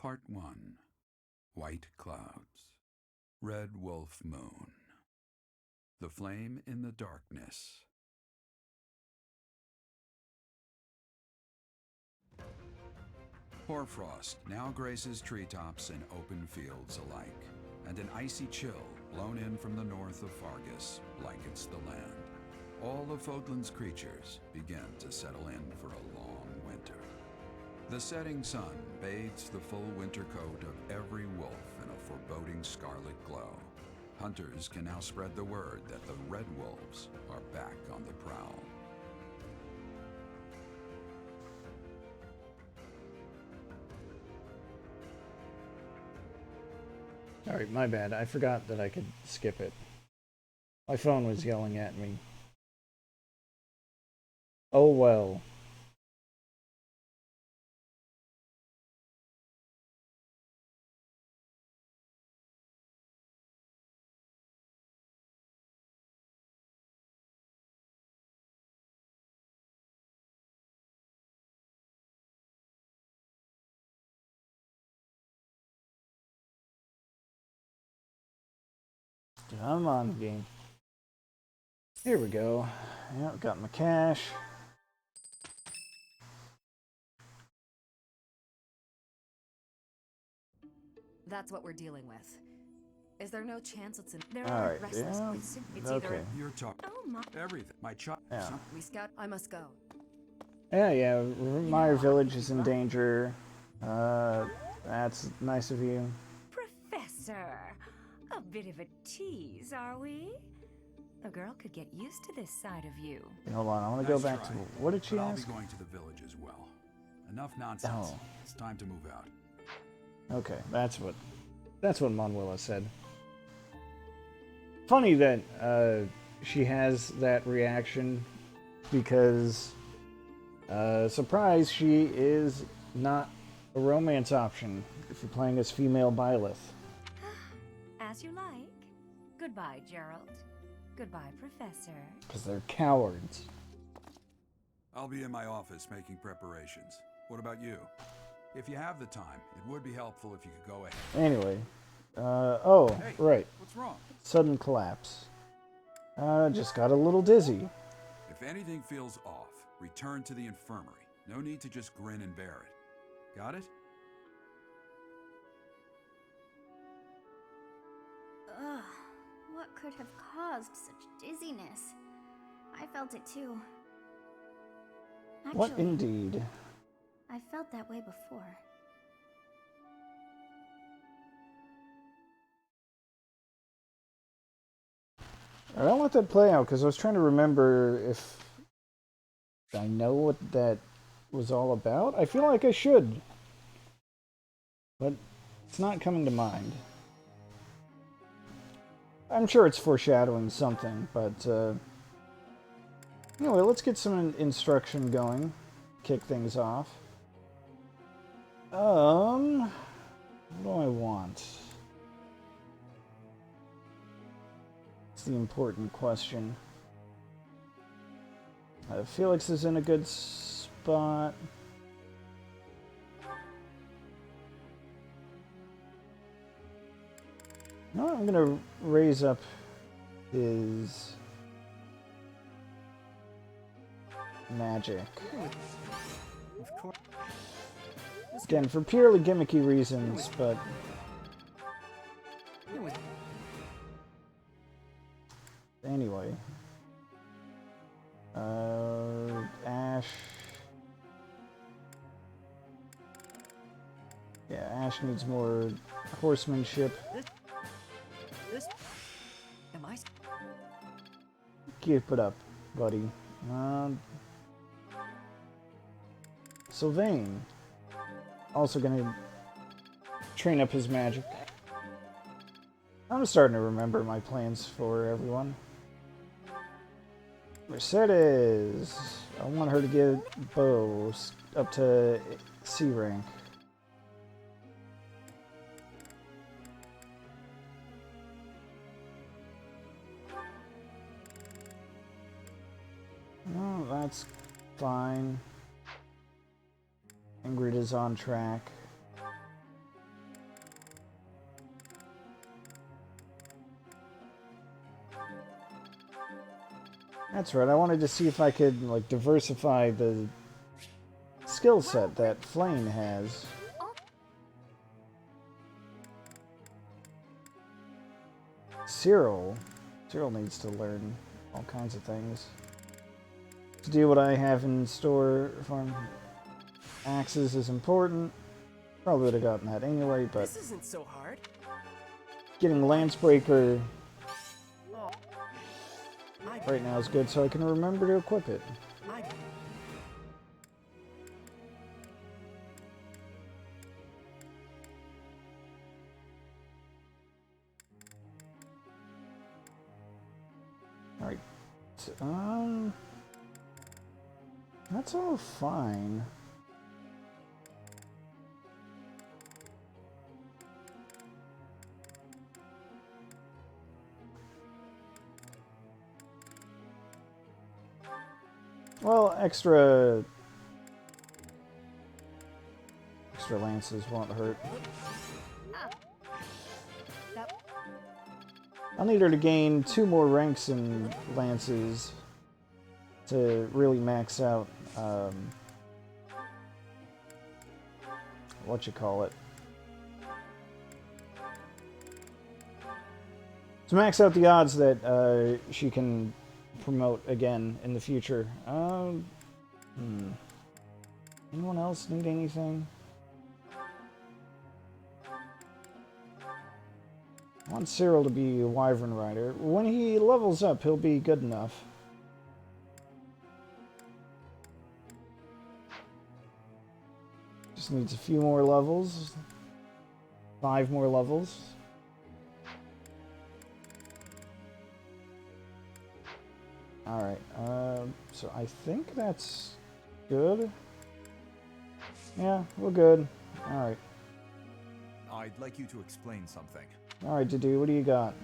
Part 1. White Clouds. Red Wolf Moon. The Flame in the Darkness. Hoarfrost now graces treetops and open fields alike, and an icy chill blown in from the north of Fargus blankets the land. All of Fodlan's creatures begin to settle in for a long winter. The setting sun bathes the full winter coat of every wolf in a foreboding scarlet glow. Hunters can now spread the word that the red wolves are back on the prowl. Alright, my bad. I forgot that I could skip it. My phone was yelling at me. Oh well. Come on, game. Here we go. Yep, got my cash. That's what we're dealing with. Is there no chance it's in there? All right, Restless. yeah, It's okay. either. You're talking Oh my. everything. My child. Yeah. We scout. I must go. Yeah, Meyer Village is in right? danger. That's nice of you. Professor, a bit of a tease, are we? A girl could get used to this side of you. Hold on, I want to go back to... What did she I'll ask? be going to the village as well. Enough nonsense. Oh. It's time to move out. Okay, that's what Manuela said. Funny that she has that reaction because, surprise, she is not a romance option if you're playing as female Byleth. As you like. Goodbye, Gerald. Goodbye, Professor. Because they're cowards. I'll be in my office making preparations. What about you? If you have the time, it would be helpful if you could go ahead. Anyway, Hey, right. What's wrong? Sudden collapse. Just got a little dizzy. If anything feels off, return to the infirmary. No need to just grin and bear it. Got it? Ugh, what could have caused such dizziness? I felt it too. Actually, What indeed? I felt that way before. I'll let that play out because I was trying to remember if I know what that was all about. I feel like I should, but it's not coming to mind. I'm sure it's foreshadowing something, but anyway, let's get some instruction going. Kick things off. What do I want? It's the important question. Felix is in a good spot. No, I'm gonna raise up his magic. Of course. Again, for purely gimmicky reasons, but anyway. Ash. Yeah, Ash needs more horsemanship. This. Am I? Keep it up, buddy. Sylvain. Also gonna train up his magic. I'm starting to remember my plans for everyone. Mercedes. I want her to get Bo up to C rank. Oh, that's fine. Ingrid is on track. That's right. I wanted to see if I could like diversify the skill set that Flame has. Cyril needs to learn all kinds of things. To do what I have in store for him. Axes is important. Probably would have gotten that anyway, but This isn't so hard. getting Lancebreaker Oh. right now is good, so I can remember to equip it. Alright. That's all fine. Well, extra lances won't hurt. I'll need her to gain 2 more ranks in lances to really max out what you call it. To max out the odds that she can promote again in the future. Anyone else need anything? I want Cyril to be a Wyvern Rider. When he levels up, he'll be good enough. Just needs a few more levels. 5 more levels. Alright, so I think that's good. Yeah, we're good. Alright. I'd like you to explain something. Alright, Dudu, what do you got?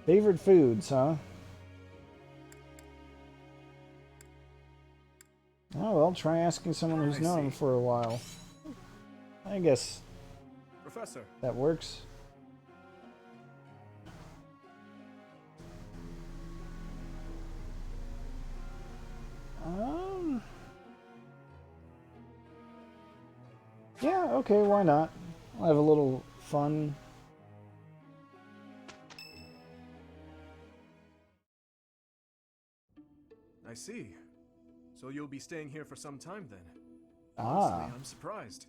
Favorite foods, huh? Oh, well, try asking someone who's known him for a while. I guess Professor. that works. Yeah, okay, why not? I'll have a little fun. I see. So you'll be staying here for some time then? Ah. Honestly, I'm surprised.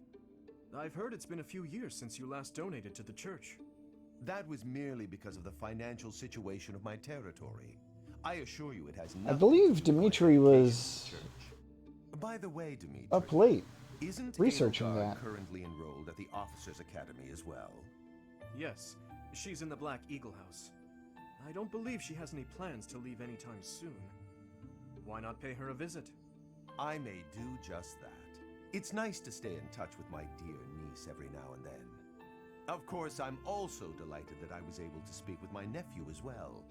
I've heard it's been a few years since you last donated to the church. That was merely because of the financial situation of my territory. I assure you it has nothing I believe to do with my Dimitri dedication was to the church. By the way, Dimitri, up late isn't researching Edelgard that. currently enrolled at the Officers' Academy as well? Yes, she's in the Black Eagle House. I don't believe she has any plans to leave anytime soon. Why not pay her a visit? I may do just that. It's nice to stay in touch with my dear niece every now and then. Of course, I'm also delighted that I was able to speak with my nephew as well.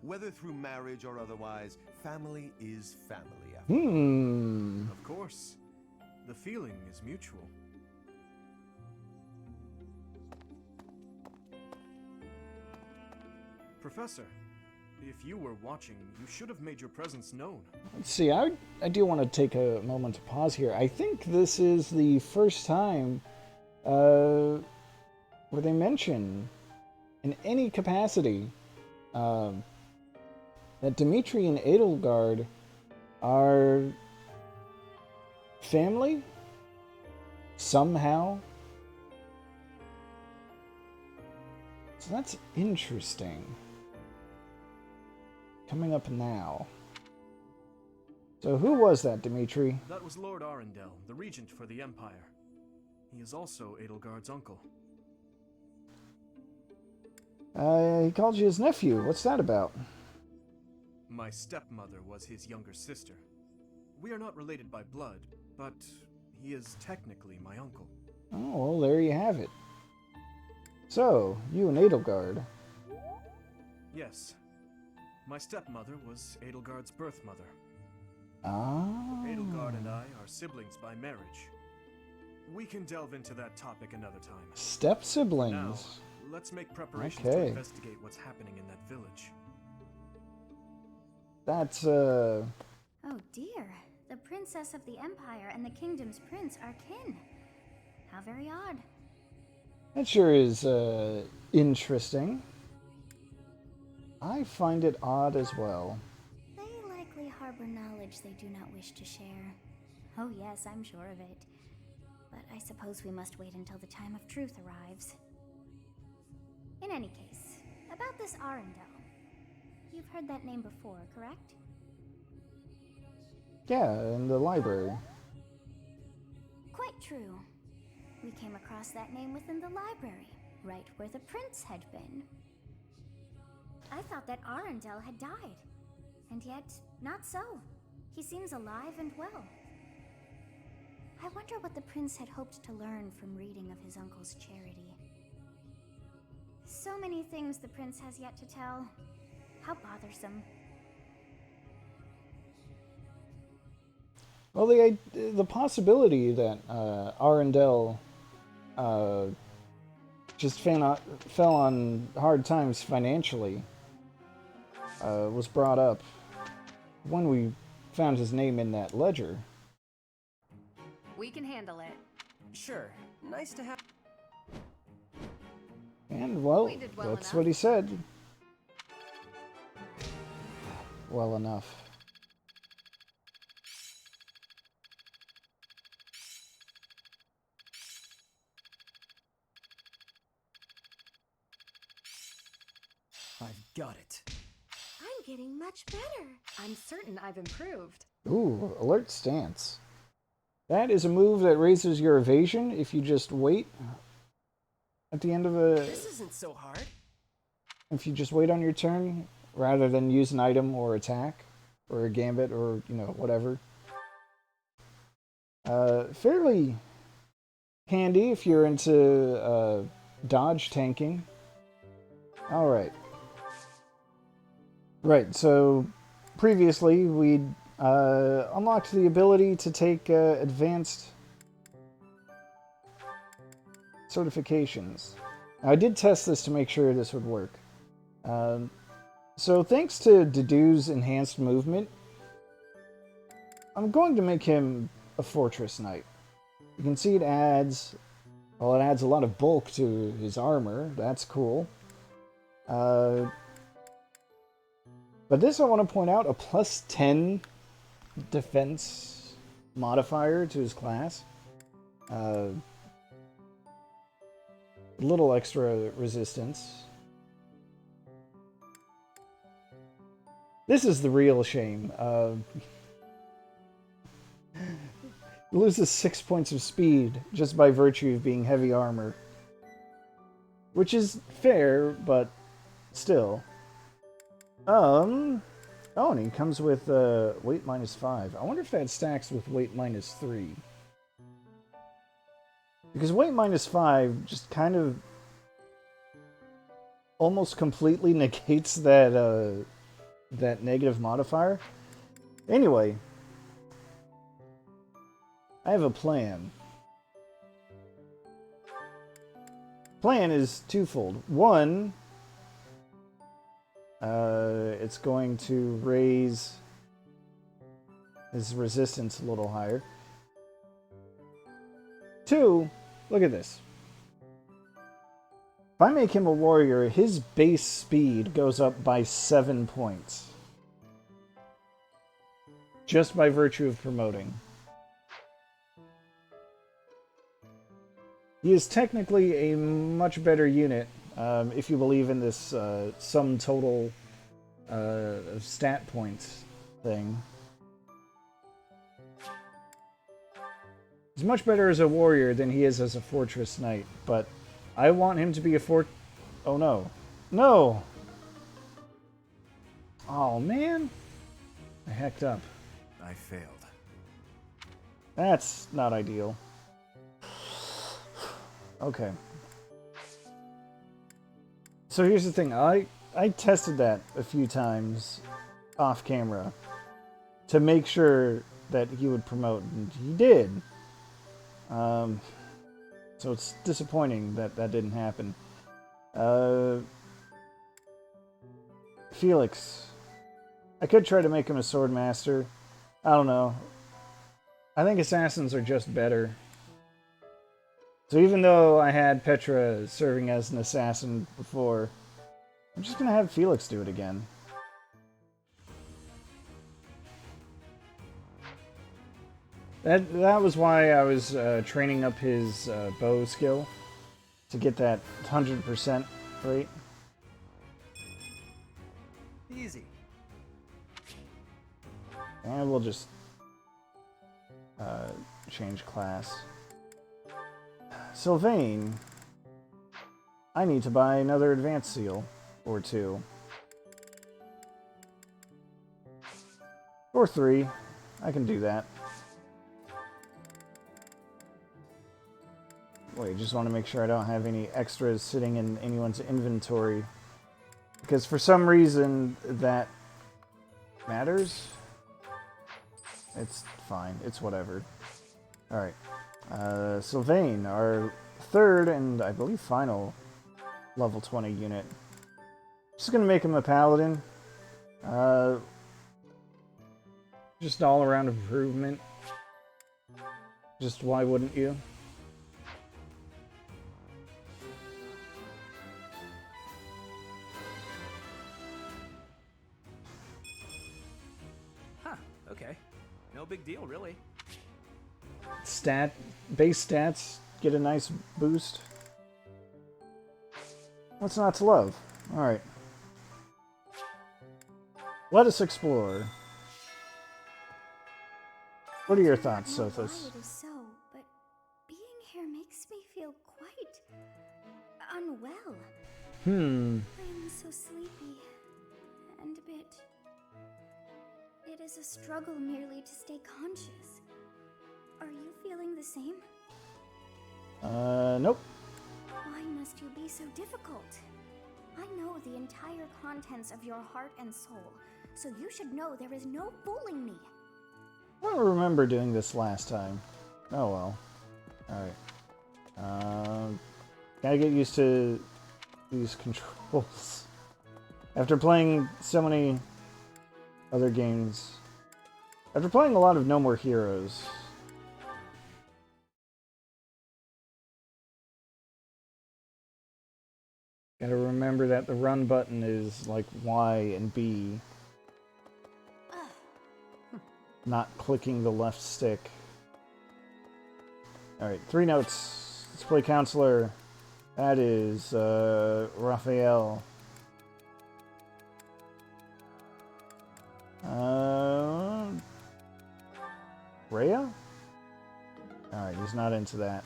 Whether through marriage or otherwise, family is family after all. Of course. The feeling is mutual. Professor, if you were watching, you should have made your presence known. Let's see, I do want to take a moment to pause here. I think this is the first time where they mention, in any capacity, that Dimitri and Edelgard are family? Somehow? So that's interesting. Coming up now. So who was that, Dimitri? That was Lord Arundel, the regent for the Empire. He is also Edelgard's uncle. He called you his nephew. What's that about? My stepmother was his younger sister. We are not related by blood, but he is technically my uncle. Oh, well, there you have it. So, you and Edelgard. Yes. My stepmother was Edelgard's birth mother. Ah. Edelgard and I are siblings by marriage. We can delve into that topic another time. Step siblings. Now, let's make preparations Okay. to investigate what's happening in that village. That's, Oh dear. The princess of the Empire and the kingdom's prince are kin. How very odd. that sure is, interesting. I find it odd as well. They likely harbor knowledge they do not wish to share. Oh yes, I'm sure of it. But I suppose we must wait until the time of truth arrives. In any case, about this Arundel. You've heard that name before, correct? Yeah, in the library. Quite true. We came across that name within the library, right where the prince had been. I thought that Arundel had died, and yet, not so. He seems alive and well. I wonder what the prince had hoped to learn from reading of his uncle's charity. So many things the prince has yet to tell. How bothersome. Well, the possibility that Arundel just fell on hard times financially was brought up when we found his name in that ledger. We can handle it. Sure. Nice to have. And, well, We did well that's enough. what he said. Well enough. I've got it. I'm getting much better. I'm certain I've improved. Ooh, alert stance. That is a move that raises your evasion if you just wait at the end of a... This isn't so hard. If you just wait on your turn, rather than use an item or attack, or a gambit, or, you know, whatever. Fairly handy if you're into dodge tanking. Alright. Right, so previously we'd unlocked the ability to take advanced certifications. Now, I did test this to make sure this would work. So thanks to Dedue's enhanced movement, I'm going to make him a Fortress Knight. You can see it adds a lot of bulk to his armor. That's cool. But this, I want to point out, a plus 10 defense modifier to his class. A little extra resistance. This is the real shame. Loses 6 points of speed just by virtue of being heavy armor. Which is fair, but still. Oh, and he comes with weight -5. I wonder if that stacks with weight -3. Because weight -5 just kind of almost completely negates that that negative modifier. Anyway, I have a plan. Plan is twofold. One, it's going to raise his resistance a little higher. Two, look at this. If I make him a warrior, his base speed goes up by 7 points. Just by virtue of promoting. He is technically a much better unit, if you believe in this sum total of stat points thing. He's much better as a warrior than he is as a Fortress Knight, but I want him to be a Oh no. No! Oh man! I hecked up. I failed. That's not ideal. Okay. So here's the thing. I tested that a few times off camera to make sure that he would promote, and he did. So it's disappointing that that didn't happen. Felix. I could try to make him a sword master. I don't know. I think assassins are just better. So even though I had Petra serving as an assassin before, I'm just gonna have Felix do it again. That was why I was training up his bow skill to get that 100% rate. Easy. And we'll just change class. Sylvain, I need to buy another advanced seal or two. Or three. I can do that. Wait, just want to make sure I don't have any extras sitting in anyone's inventory. Because for some reason that matters. It's fine. It's whatever. Alright. Sylvain, our third and I believe final level 20 unit. Just gonna make him a paladin. Just all around improvement. Just why wouldn't you? Huh, okay. No big deal, really. Base stats get a nice boost. What's not to love? Alright. Let us explore. What are your thoughts, I don't know Sothis? why it is so, but being here makes me feel quite unwell. I am so sleepy and a bit. It is a struggle merely to stay conscious. Are you feeling the same? Nope. Why must you be so difficult? I know the entire contents of your heart and soul, so you should know there is no fooling me. I don't remember doing this last time. Oh well. Alright. Gotta get used to these controls. After playing so many other games. After playing a lot of No More Heroes. Gotta remember that the run button is like Y and B. Not clicking the left stick. Alright, 3 notes. Let's play Counselor. That is, Raphael. Rhea? Alright, he's not into that.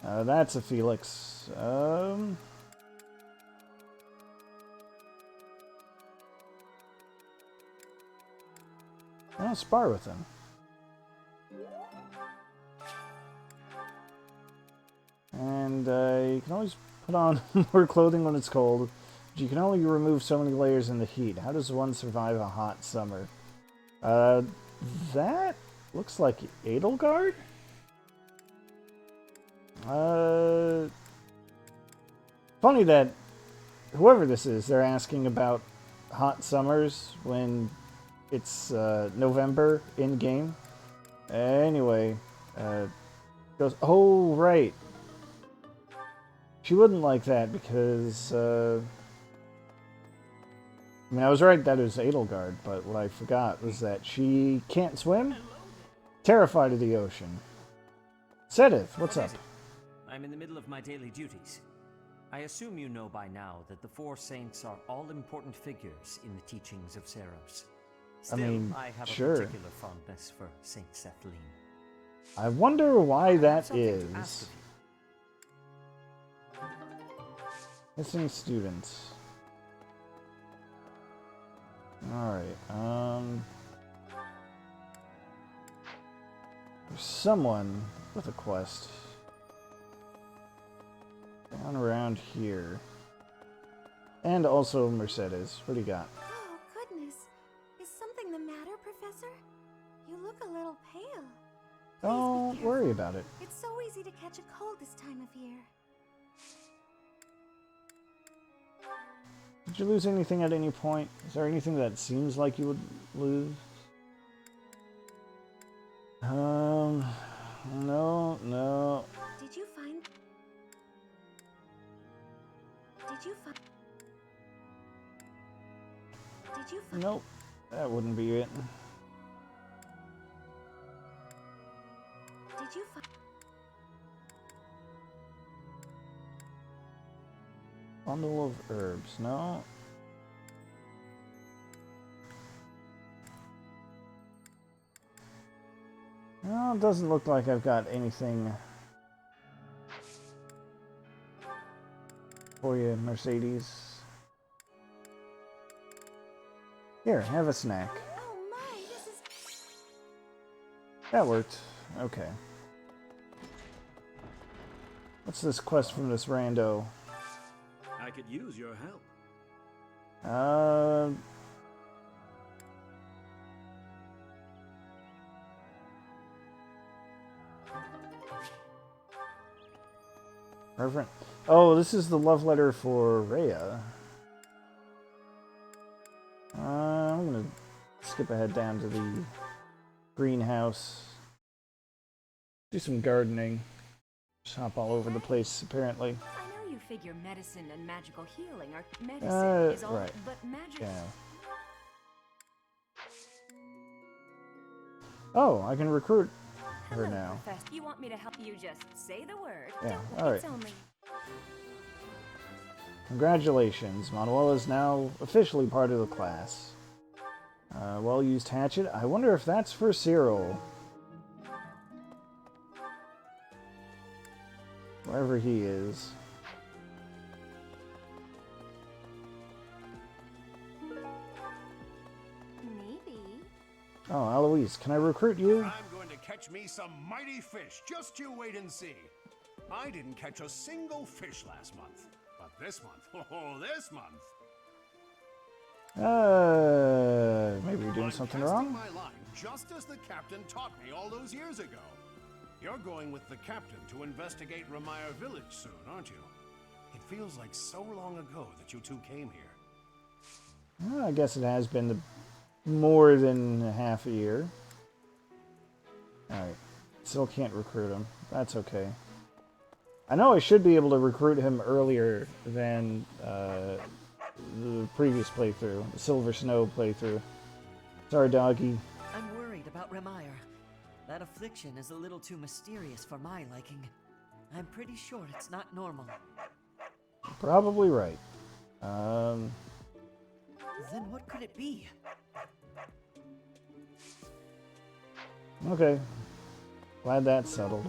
That's a Felix. I'll spar with him. And you can always put on more clothing when it's cold, but you can only remove so many layers in the heat. How does one survive a hot summer? That looks like Edelgard? Funny that whoever this is, they're asking about hot summers when it's November in game. Anyway, goes. Oh right, she wouldn't like that because I mean I was right that it was Edelgard, but what I forgot was that she can't swim. Terrified of the ocean. Sedith, what's up? I'm in the middle of my daily duties. I assume you know by now that the 4 saints are all-important figures in the teachings of Seros. Still, I have sure. a particular fondness for Saint Sethlin. I wonder why that Something to ask is. of you. Missing students. Alright, there's someone with a quest. Down around here. And also Mercedes. What do you got? Oh, goodness. Is something the matter, Professor? You look a little pale. Don't worry about it. It's so easy to catch a cold this time of year. Did you lose anything at any point? Is there anything that seems like you would lose? No, no. Did you find... Did you find... Did you find... Nope. That wouldn't be it. Did you find... Bundle of herbs. No. No, it doesn't look like I've got anything for you, Mercedes. Here, have a snack. Oh my, this is... That worked. Okay. What's this quest from this rando? I could use your help. Reverend. Oh, this is the love letter for Rhea. I'm gonna skip ahead down to the greenhouse. Do some gardening. Just hop all over the place, apparently. I know you figure medicine and magical healing are medicine is all, right. but magic. Yeah. Oh, I can recruit her Hello, now. Professor. You want me to help you just say the word? Yeah, Don't all it's right. only... Congratulations, Manuel is now officially part of the class. Well-used hatchet. I wonder if that's for Cyril. Wherever he is. Maybe. Oh, Eloise, can I recruit you? I'm going to catch me some mighty fish. Just you wait and see. I didn't catch a single fish last month. But this month, oh, this month. Maybe you're doing I'm something casting wrong? my line just as the captain taught me all those years ago. You're going with the captain to investigate Ramire Village soon, aren't you? It feels like so long ago that you two came here. Well, I guess it has been more than half a year. Alright. Still can't recruit him. That's okay. I know I should be able to recruit him earlier than the previous playthrough, the Silver Snow playthrough. Sorry, doggy. I'm worried about Ramire. That affliction is a little too mysterious for my liking. I'm pretty sure it's not normal. Probably right. Then what could it be? Okay. Glad that's settled.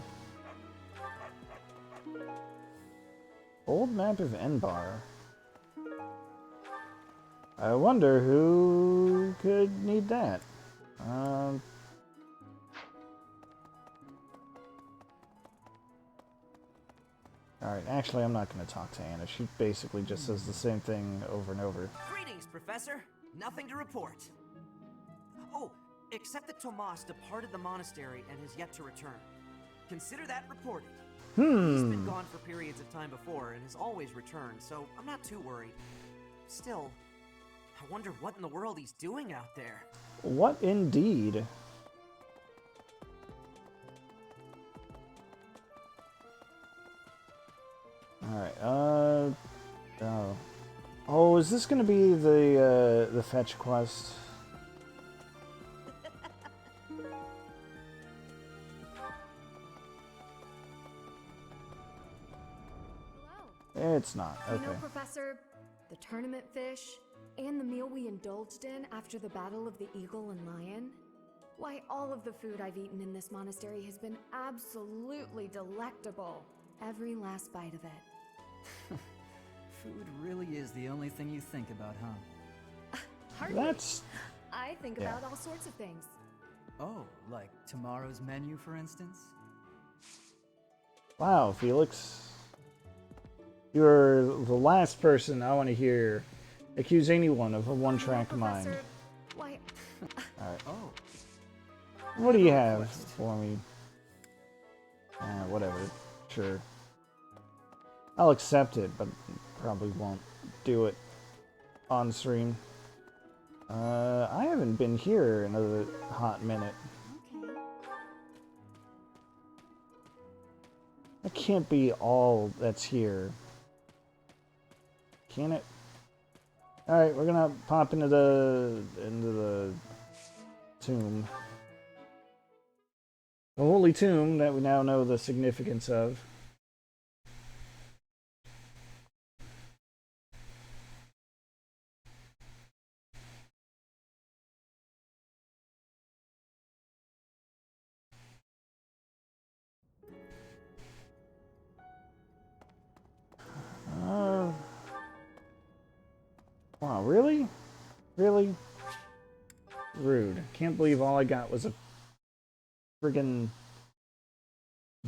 Old map of Enbar. I wonder who could need that. Alright, actually I'm not going to talk to Anna. She basically just says the same thing over and over. Greetings, Professor. Nothing to report. Oh, except that Tomas departed the monastery and has yet to return. Consider that reported. He's been gone for periods of time before and has always returned, so I'm not too worried. Still, I wonder what in the world he's doing out there. What indeed? Alright, oh. Oh, is this gonna be the fetch quest? It's not. Okay. You know, Professor, the tournament fish and the meal we indulged in after the Battle of the Eagle and Lion, why, all of the food I've eaten in this monastery has been absolutely delectable. Every last bite of it. Food really is the only thing you think about, huh? Hardly. That's... I think yeah. about all sorts of things. Oh, like tomorrow's menu, for instance? Wow, Felix. You're the last person I want to hear accuse anyone of a one-track mind. Professor, why... Alright. Oh. What do you have for me? Whatever. Sure. I'll accept it, but probably won't do it. on stream. I haven't been here in a hot minute. Okay. That can't be all that's here. Can it? Alright, we're gonna pop into the tomb. The holy tomb that we now know the significance of. Wow, really? Really? Rude. Can't believe all I got was a friggin'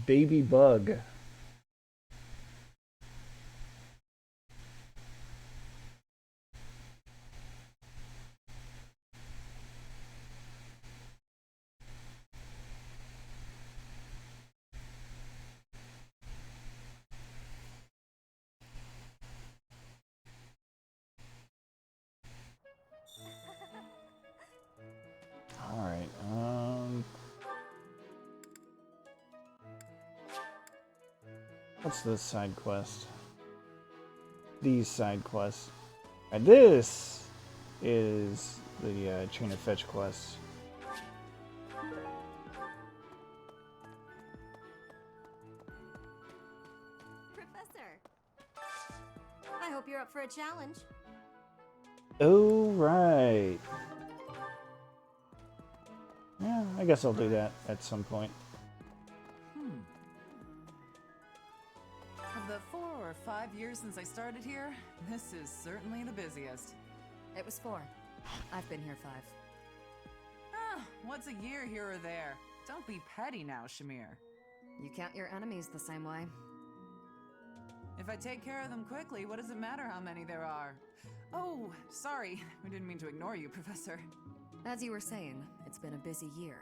baby bug. Alright, what's this side quest? These side quests. And this is the Chain of Fetch quest. Professor, I hope you're up for a challenge. Oh, right. Yeah, I guess I'll do that at some point. Of the 4 or 5 years since I started here, this is certainly the busiest. It was 4. I've been here 5. What's a year here or there? Don't be petty now, Shamir. You count your enemies the same way. If I take care of them quickly, what does it matter how many there are? Oh, sorry. We didn't mean to ignore you, Professor. As you were saying, it's been a busy year.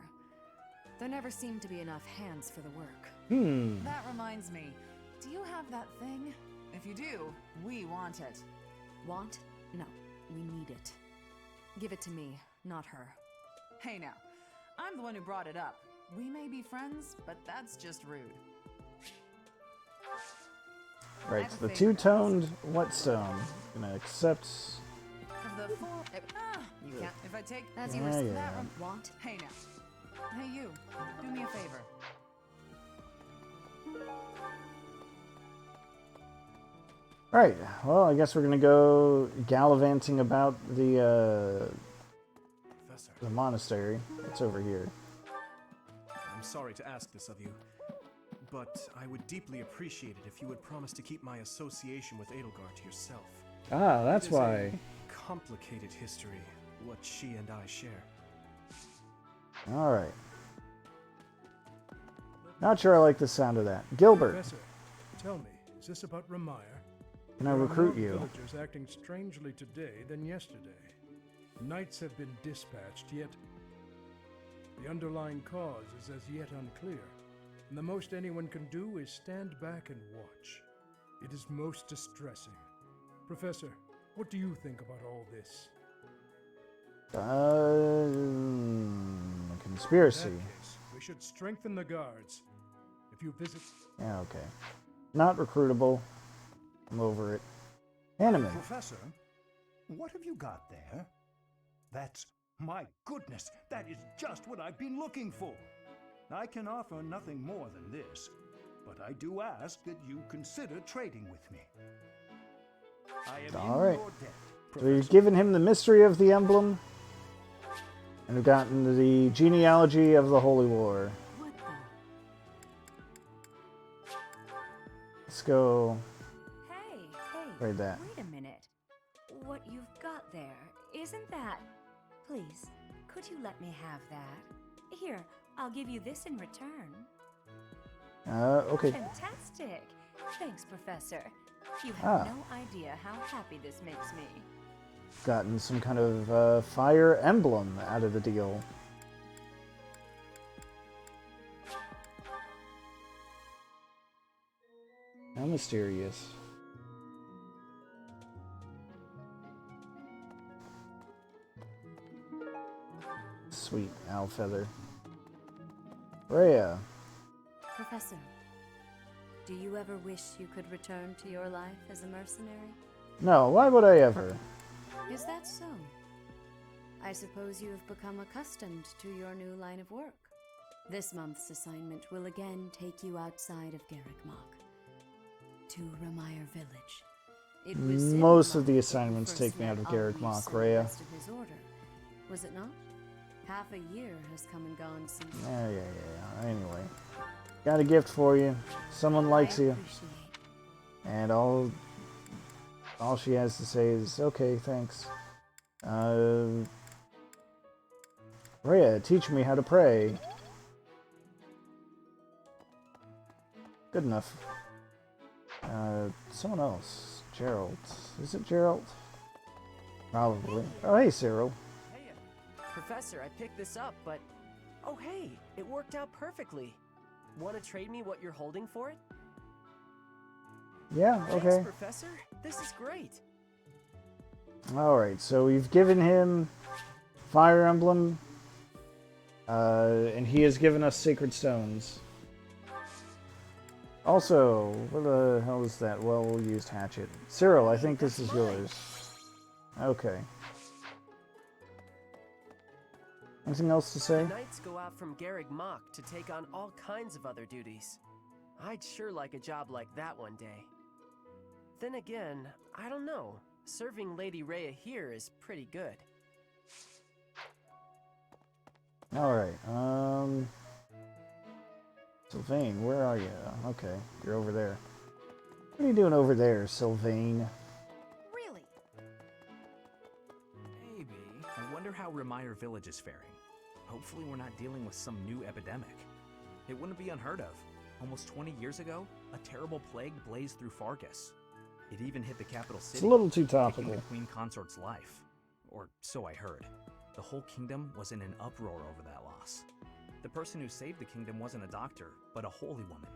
There never seemed to be enough hands for the work. That reminds me. Do you have that thing? If you do, we want it. Want? No, we need it. Give it to me, not her. Hey now, I'm the one who brought it up. We may be friends, but that's just rude. Right, the two-toned whetstone. Gonna accept. Of the 4, You can't. if I take As you were saying, yeah. want? Hey now. Hey you, do me a favor. Right, well, I guess we're gonna go gallivanting about the monastery. It's over here. I'm sorry to ask this of you, but I would deeply appreciate it if you would promise to keep my association with Edelgard to yourself. Ah, that's It is why. a complicated history, what she and I share. Alright. Not sure I like the sound of that. Gilbert, Professor, tell me, is this about Ramire? can I There are recruit more you? villagers acting strangely today than yesterday. Knights have been dispatched, yet the underlying cause is as yet unclear, and the most anyone can do is stand back and watch. It is most distressing. Professor, what do you think about all this? Conspiracy. In that case, we should strengthen the guards. If you visit... Yeah, okay. Not recruitable. I'm over it. Anime. Professor, what have you got there? That's... my goodness, that is just what I've been looking for. I can offer nothing more than this, but I do ask that you consider trading with me. I am All in right. your debt, So we've Professor. given him the mystery of the emblem, and we've gotten the genealogy of the Holy War. What the? Let's go Hey, trade that. wait a minute. What you've got there, isn't that... Please, could you let me have that? Here, I'll give you this in return. Okay. Fantastic! Thanks, Professor. You have Ah. no idea how happy this makes me. Gotten some kind of fire emblem out of the deal. How mysterious. Sweet owl feather. Rhea. Professor, do you ever wish you could return to your life as a mercenary? No, why would I ever? Is that so? I suppose you have become accustomed to your new line of work. This month's assignment will again take you outside of Garrick Mach to Ramire Village. It was Most of Sidmar the that assignments first take me met out of Garrick Alvis Mach, and the Rhea. rest of his order. Was it not? Half a year has come and gone since. Yeah. Anyway. Got a gift for you. Someone likes you. And all she has to say is, okay, thanks. Rhea, teach me how to pray. Good enough. Someone else. Gerald. Is it Gerald? Probably. Oh, hey, Cyril. Hey, Professor, I picked this up, but... Oh, hey, it worked out perfectly. Want to trade me what you're holding for it? Yeah, okay. Thanks, Professor. This is great. Alright, so we've given him Fire Emblem, and he has given us Sacred Stones. Also, what the hell is that well-used hatchet? Cyril, I think this is yours. Okay. Anything else to say? The knights go out from Garrick Mach to take on all kinds of other duties. I'd sure like a job like that one day. Then again, I don't know. Serving Lady Rhea here is pretty good. Alright, Sylvain, where are you? Okay, you're over there. What are you doing over there, Sylvain? Really? Maybe. I wonder how Ramire Village is faring. Hopefully we're not dealing with some new epidemic. It wouldn't be unheard of. Almost 20 years ago, a terrible plague blazed through Fargus. It even hit the capital city. It's a little too taking topical. the Queen Consort's life. Or so I heard. The whole kingdom was in an uproar over that loss. The person who saved the kingdom wasn't a doctor, but a holy woman,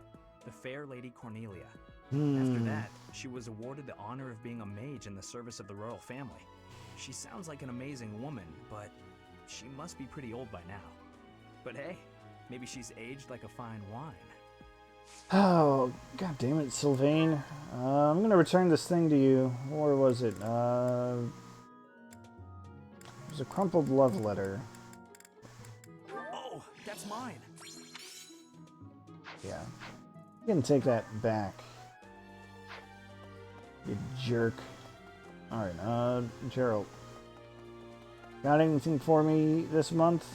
the fair Lady Cornelia. After that, she was awarded the honor of being a mage in the service of the royal family. She sounds like an amazing woman, but she must be pretty old by now. But hey, maybe she's aged like a fine wine. Oh, god damn it, Sylvain. I'm gonna return this thing to you. Or was it? It was a crumpled love letter. Oh, that's mine. Yeah. You can take that back. You jerk. Alright, Gerald. Got anything for me this month?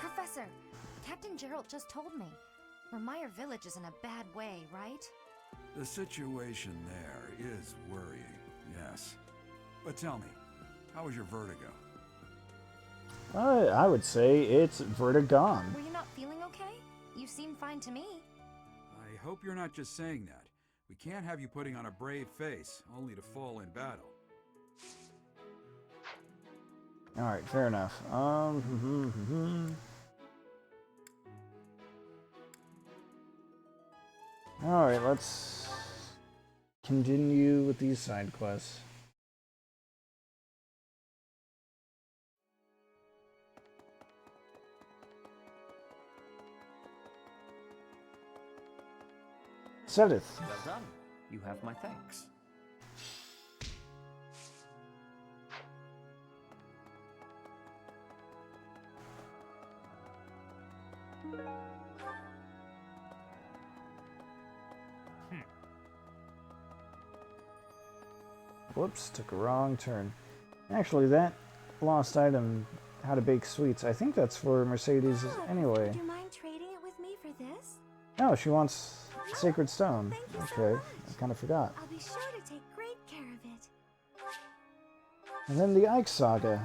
Professor, Captain Gerald just told me. Ramire Village is in a bad way, right? The situation there is worrying, yes. But tell me, how was your vertigo? I would say it's vertigon. Were you not feeling okay? You seem fine to me. I hope you're not just saying that. We can't have you putting on a brave face, only to fall in battle. Alright, fair enough. Alright, let's continue with these side quests. Sedith. Well done. You have my thanks. Whoops, took a wrong turn. Actually, that lost item, how to bake sweets, I think that's for Mercedes anyway. Do you mind trading it with me for this? No, she wants Sacred Stone. Okay, I kind of forgot. I'll be sure to take great care of it. And then the Ike Saga.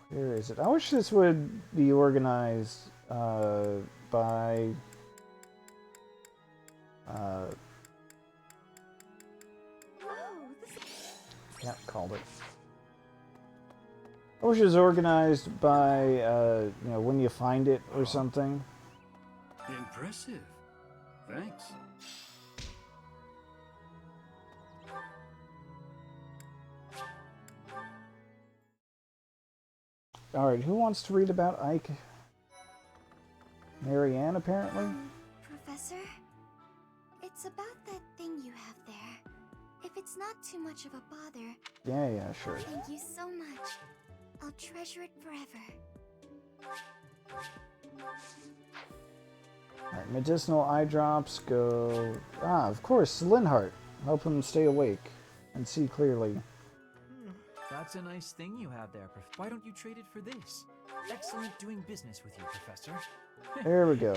Where is it? I wish this would be organized by yeah, called it. I wish it was organized by you know, when you find it or something. Impressive. Thanks. Alright, who wants to read about Ike? Marianne, apparently? Professor? It's about that thing you have there. If it's not too much of a bother... Yeah, sure. Thank you so much. I'll treasure it forever. Alright, medicinal eye drops go... Ah, of course, Linhart. Help him stay awake and see clearly. That's a nice thing you have there. Why don't you trade it for this? Excellent doing business with you, Professor. There we go.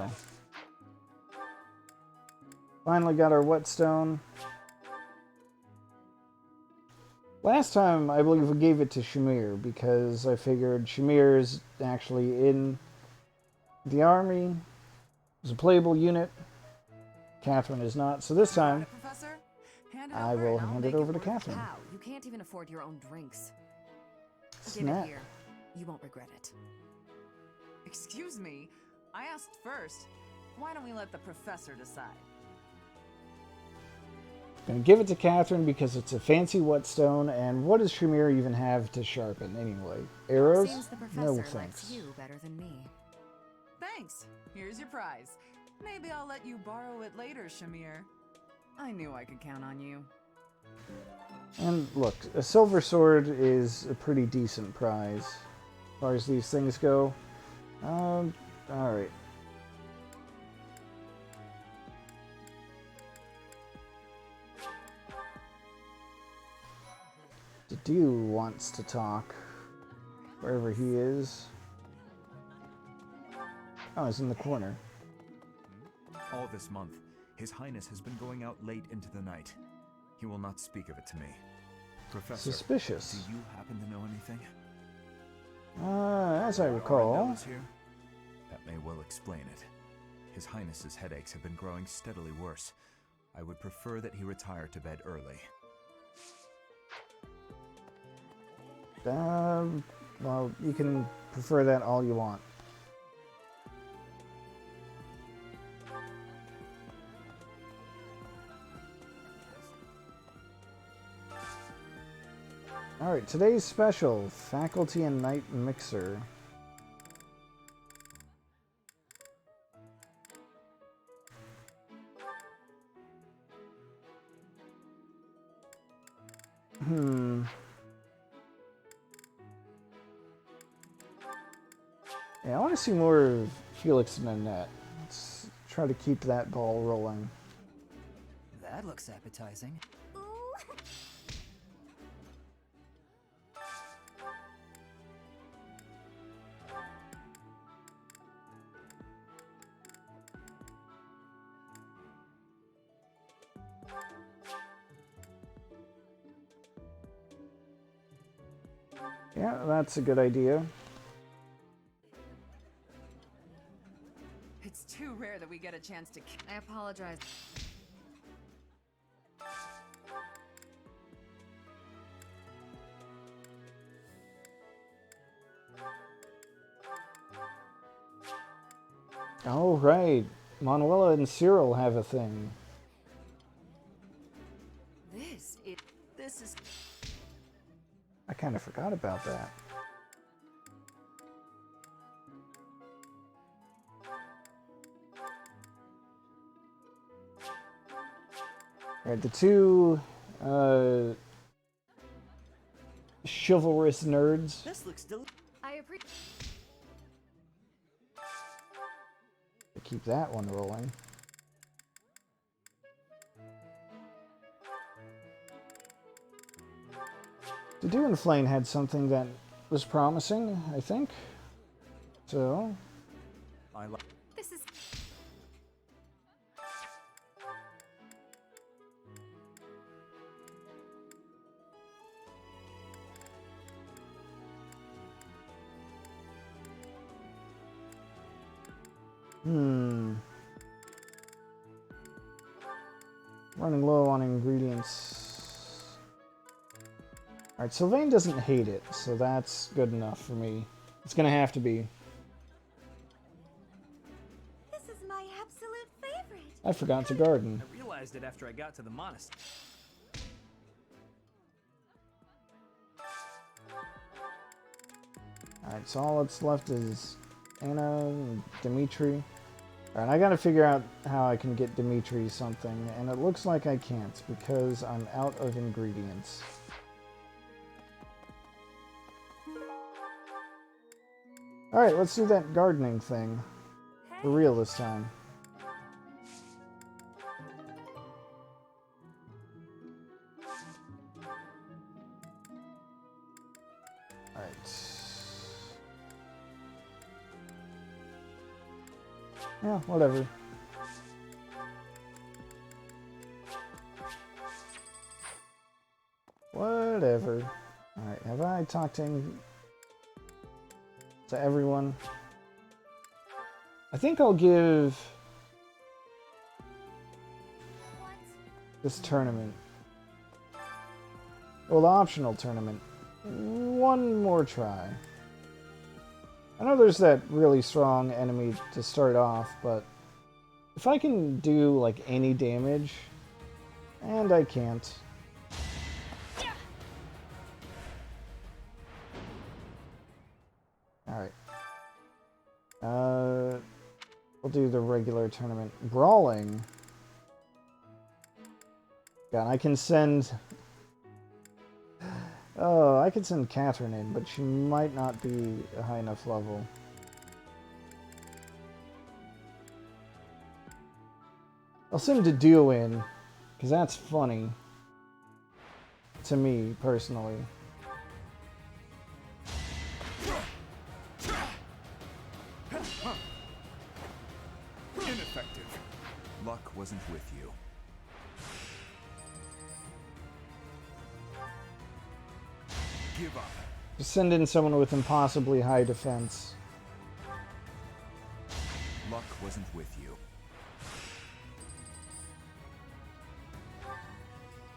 Finally got our whetstone. Last time, I believe we gave it to Shamir because I figured Shamir is actually in the army. He's a playable unit. Catherine is not. So this time, I will hand it over to Catherine. How? You can't even afford your own drinks. Snap. Give it here. You won't regret it. Excuse me. I asked first. Why don't we let the professor decide? Gonna give it to Catherine because it's a fancy whetstone, and what does Shamir even have to sharpen anyway? Arrows? Seems the professor No likes thanks. you better than me. Thanks. Here's your prize. Maybe I'll let you borrow it later, Shamir. I knew I could count on you. And look, a silver sword is a pretty decent prize as far as these things go. Alright. Dew wants to talk, wherever he is. Oh, he's in the corner. All this month, His Highness has been going out late into the night. He will not speak of it to me. Professor, Suspicious. do you happen to know anything? As I recall... Arundel is here? That may well explain it. His Highness's headaches have been growing steadily worse. I would prefer that he retire to bed early. Well, you can prefer that all you want. Alright, today's special, Faculty and Night Mixer. Yeah, I want to see more of Felix and Annette. Let's try to keep that ball rolling. That looks appetizing. Yeah, that's a good idea. It's too rare that we get a chance to... I apologize. Oh, right. Manuela and Cyril have a thing. This is... I kind of forgot about that. Alright, the two chivalrous nerds. This looks I appreciate. Keep that one rolling. The Dew and Flame had something that was promising, I think. So. This is. Running low on ingredients. Alright, Sylvain doesn't hate it, so that's good enough for me. It's gonna have to be. This is my absolute favorite. I forgot to garden. I realized it after I got to the monastery. Alright, so all that's left is Anna and Dimitri. Alright, I gotta figure out how I can get Dimitri something, and it looks like I can't because I'm out of ingredients. Alright, let's do that gardening thing. For real this time. Alright. Yeah, whatever. Whatever. Alright, have I talked to everyone? I think I'll give this tournament, well, the optional tournament, one more try. I know there's that really strong enemy to start off, but if I can do like any damage, and I can't. Alright. We'll do the regular tournament. Brawling. God, I can send... Oh, I could send Catherine in, but she might not be a high enough level. I'll send Dedu in, because that's funny. To me, personally. Ineffective. Luck wasn't with you. Give up. Just send in someone with impossibly high defense. Luck wasn't with you.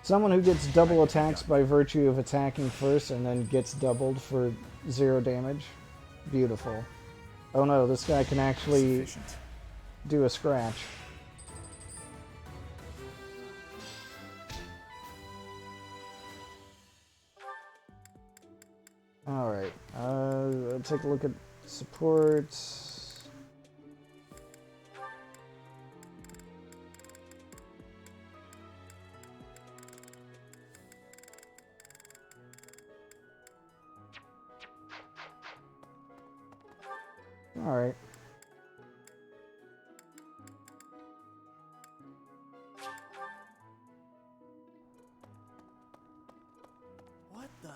Someone who gets double attacks by virtue of attacking first and then gets doubled for 0 damage. Beautiful. Oh no, this guy can actually do a scratch. Alright, I'll take a look at supports. Alright.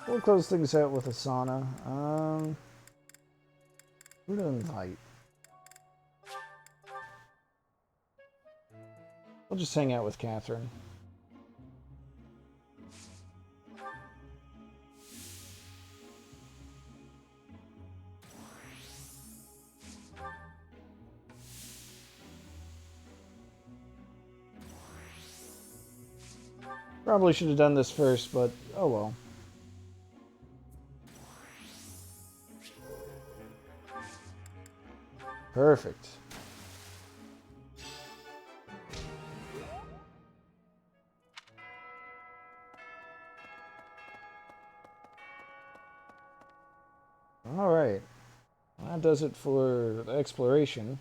We'll close things out with Asana. Who to invite? We'll just hang out with Catherine. Probably should have done this first, but oh well. Perfect. All right. That does it for the exploration.